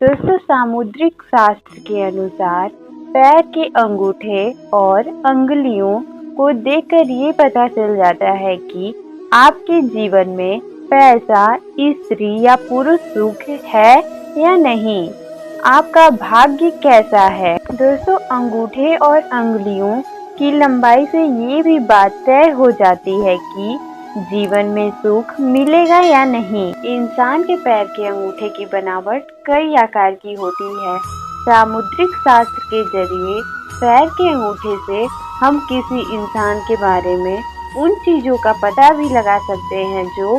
दोस्तों, सामुद्रिक शास्त्र के अनुसार पैर के अंगूठे और अंगुलियों को देखकर ये पता चल जाता है कि आपके जीवन में पैसा, स्त्री या पुरुष सुख है या नहीं, आपका भाग्य कैसा है। दोस्तों, अंगूठे और अंगुलियों की लंबाई से ये भी बात तय हो जाती है कि जीवन में सुख मिलेगा या नहीं। इंसान के पैर के अंगूठे की बनावट कई आकार की होती है। सामुद्रिक शास्त्र के जरिए पैर के अंगूठे से हम किसी इंसान के बारे में उन चीजों का पता भी लगा सकते हैं जो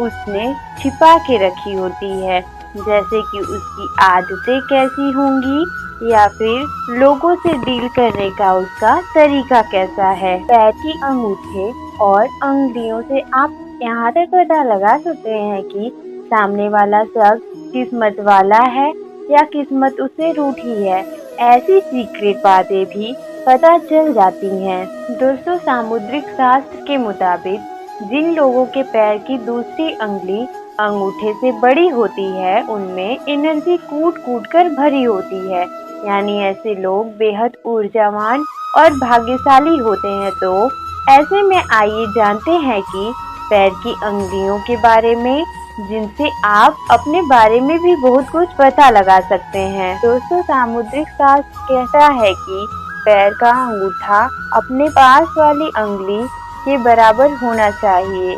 उसने छिपा के रखी होती है, जैसे कि उसकी आदतें कैसी होंगी या फिर लोगों से डील करने का उसका तरीका कैसा है। पैर की अंगूठे और अंगुलियों से आप यहाँ तक पता लगा सकते हैं कि सामने वाला शख्स किस्मत वाला है या किस्मत उससे रूठी है। ऐसी सीक्रेट बातें भी पता चल जाती हैं। दोस्तों, सामुद्रिक शास्त्र के मुताबिक जिन लोगों के पैर की दूसरी अंगुली अंगूठे से बड़ी होती है, उनमें एनर्जी कूट कूट कर भरी होती है, यानी ऐसे लोग बेहद ऊर्जावान और भाग्यशाली होते हैं। तो ऐसे में आइए जानते हैं कि पैर की अंगुलियों के बारे में, जिनसे आप अपने बारे में भी बहुत कुछ पता लगा सकते हैं। दोस्तों, सामुद्रिक शास्त्र कहता है कि पैर का अंगूठा अपने पास वाली अंगुली के बराबर होना चाहिए।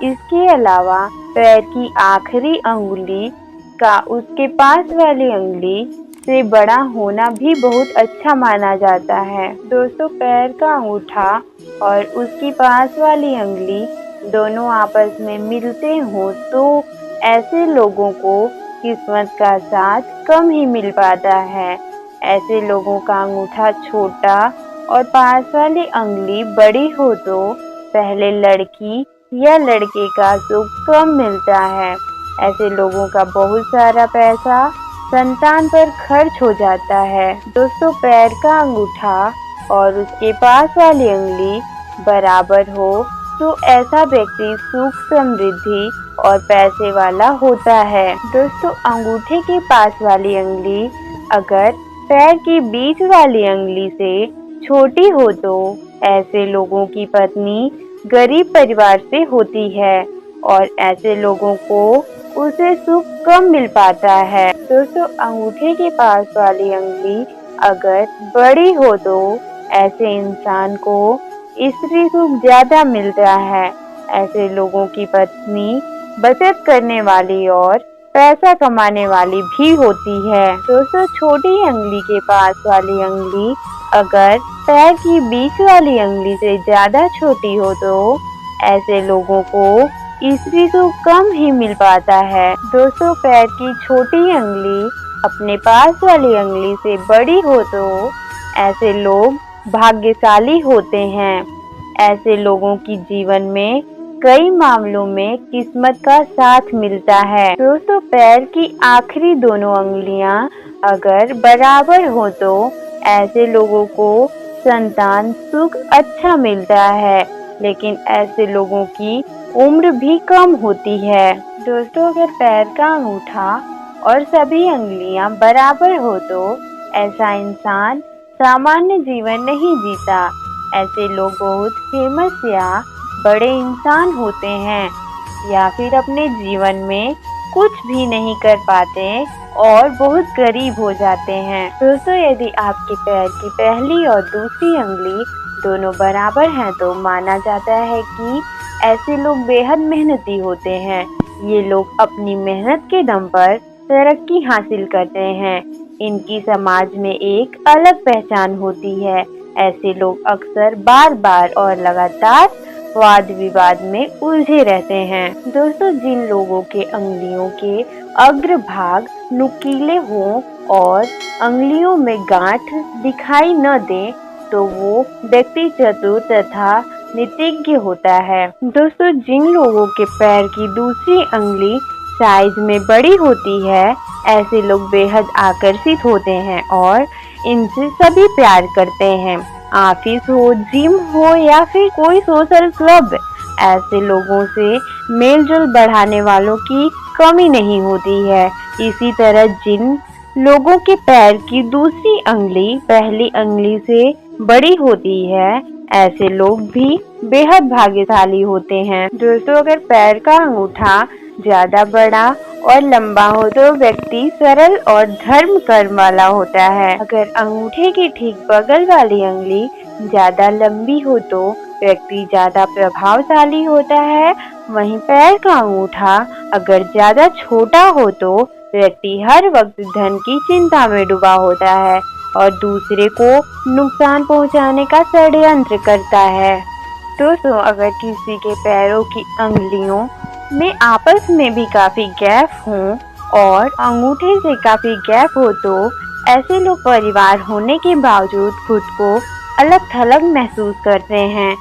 इसके अलावा पैर की आखिरी अंगुली का उसके पास वाली अंगुली से बड़ा होना भी बहुत अच्छा माना जाता है। दोस्तों, पैर का अंगूठा और उसकी पास वाली अंगुली दोनों आपस में मिलते हों तो ऐसे लोगों को किस्मत का साथ कम ही मिल पाता है। ऐसे लोगों का अंगूठा छोटा और पास वाली अंगुली बड़ी हो तो पहले लड़की या लड़के का सुख कम मिलता है। ऐसे लोगों का बहुत सारा पैसा संतान पर खर्च हो जाता है। दोस्तों, पैर का अंगूठा और उसके पास वाली अंगुली बराबर हो तो ऐसा व्यक्ति सुख, समृद्धि और पैसे वाला होता है। दोस्तों, अंगूठे के पास वाली अंगुली अगर पैर की बीच वाली अंगुली से छोटी हो तो ऐसे लोगों की पत्नी गरीब परिवार से होती है और ऐसे लोगों को उसे सुख कम मिल पाता है। दोस्तों, अंगूठे के पास वाली अंगुली अगर बड़ी हो तो ऐसे इंसान को स्त्री सुख ज्यादा मिलता है। ऐसे लोगों की पत्नी बचत करने वाली और पैसा कमाने वाली भी होती है। दोस्तों, छोटी अंगुली के पास वाली अंगुली अगर पैर की बीच वाली अंगुली से ज्यादा छोटी हो तो ऐसे लोगों को स्त्री सुख कम ही मिल पाता है। दोस्तों, पैर की छोटी अंगुली अपने पास वाली अंगुली से बड़ी हो तो ऐसे लोग भाग्यशाली होते हैं। ऐसे लोगों की जीवन में कई मामलों में किस्मत का साथ मिलता है। दोस्तों, पैर की आखिरी दोनों अंगुलियां अगर बराबर हो तो ऐसे लोगों को संतान सुख अच्छा मिलता है, लेकिन ऐसे लोगों की उम्र भी कम होती है। दोस्तों, अगर पैर का अंगूठा और सभी अंगुलियां बराबर हो तो ऐसा इंसान सामान्य जीवन नहीं जीता। ऐसे लोग बहुत फेमस या बड़े इंसान होते हैं या फिर अपने जीवन में कुछ भी नहीं कर पाते और बहुत गरीब हो जाते हैं। दोस्तों, यदि आपके पैर की पहली और दूसरी अंगुली दोनों बराबर हैं तो माना जाता है कि ऐसे लोग बेहद मेहनती होते हैं। ये लोग अपनी मेहनत के दम पर तरक्की हासिल करते हैं। इनकी समाज में एक अलग पहचान होती है। ऐसे लोग अक्सर बार बार और लगातार वाद विवाद में उलझे रहते हैं। दोस्तों, जिन लोगों के अंगुलियों के अग्रभाग नुकीले हों और अंगुलियों में गांठ दिखाई न दे तो वो व्यक्ति चतुर तथा नीतिज्ञ होता है। दोस्तों, जिन लोगों के पैर की दूसरी अंगुली साइज में बड़ी होती है, ऐसे लोग बेहद आकर्षित होते हैं और इनसे सभी प्यार करते हैं। ऑफिस हो, जिम हो या फिर कोई सोशल क्लब, ऐसे लोगों से मेलजोल बढ़ाने वालों की कमी नहीं होती है। इसी तरह जिन लोगों के पैर की दूसरी अंगुली पहली अंगुली से बड़ी होती है, ऐसे लोग भी बेहद भाग्यशाली होते हैं। दोस्तों, अगर पैर का अंगूठा ज्यादा बड़ा और लंबा हो तो व्यक्ति सरल और धर्म कर्म वाला होता है। अगर अंगूठे की ठीक बगल वाली अंगुली ज्यादा लंबी हो तो व्यक्ति ज्यादा प्रभावशाली होता है। वहीं पैर का अंगूठा अगर ज्यादा छोटा हो तो व्यक्ति हर वक्त धन की चिंता में डूबा होता है और दूसरे को नुकसान पहुंचाने का षड्यंत्र करता है। दोस्तों, अगर किसी के पैरों की अंगुलियों में आपस में भी काफी गैप हो और अंगूठे से काफी गैप हो तो ऐसे लोग परिवार होने के बावजूद खुद को अलग थलग महसूस करते हैं।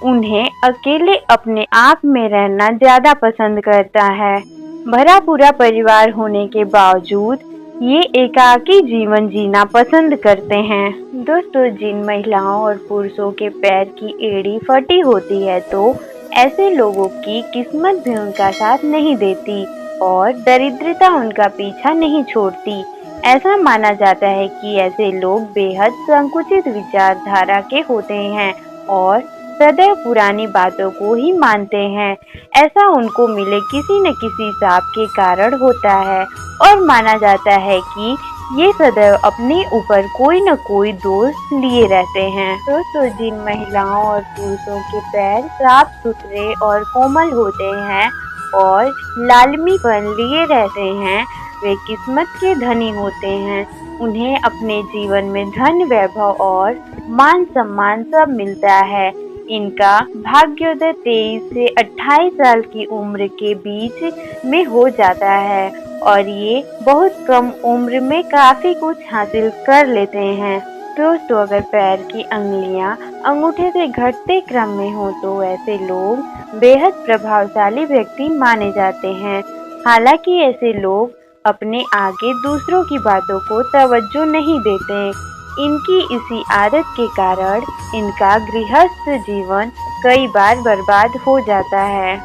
उन्हें अकेले अपने आप में रहना ज्यादा पसंद करता है। भरा पूरा परिवार होने के बावजूद ये एकाकी जीवन जीना पसंद करते हैं। दोस्तों, जिन महिलाओं और पुरुषों के पैर की एड़ी फटी होती है तो ऐसे लोगों की किस्मत भी उनका साथ नहीं देती और दरिद्रता उनका पीछा नहीं छोड़ती। ऐसा माना जाता है कि ऐसे लोग बेहद संकुचित विचारधारा के होते हैं और सदैव पुरानी बातों को ही मानते हैं। ऐसा उनको मिले किसी न किसी शाप के कारण होता है और माना जाता है कि ये सदैव अपने ऊपर कोई न कोई दोष लिए रहते हैं। दोस्तों, जिन महिलाओं और पुरुषों के पैर साफ सुथरे और कोमल होते हैं और लालमीपन लिए रहते हैं, वे किस्मत के धनी होते हैं। उन्हें अपने जीवन में धन, वैभव और मान सम्मान सब मिलता है। इनका भाग्योदय 23 से 28 साल की उम्र के बीच में हो जाता है और ये बहुत कम उम्र में काफी कुछ हासिल कर लेते हैं। दोस्तों, अगर पैर की अंगुलियां अंगूठे से घटते क्रम में हो तो ऐसे लोग बेहद प्रभावशाली व्यक्ति माने जाते हैं। हालांकि ऐसे लोग अपने आगे दूसरों की बातों को तवज्जो नहीं देते। इनकी इसी आदत के कारण इनका गृहस्थ जीवन कई बार बर्बाद हो जाता है।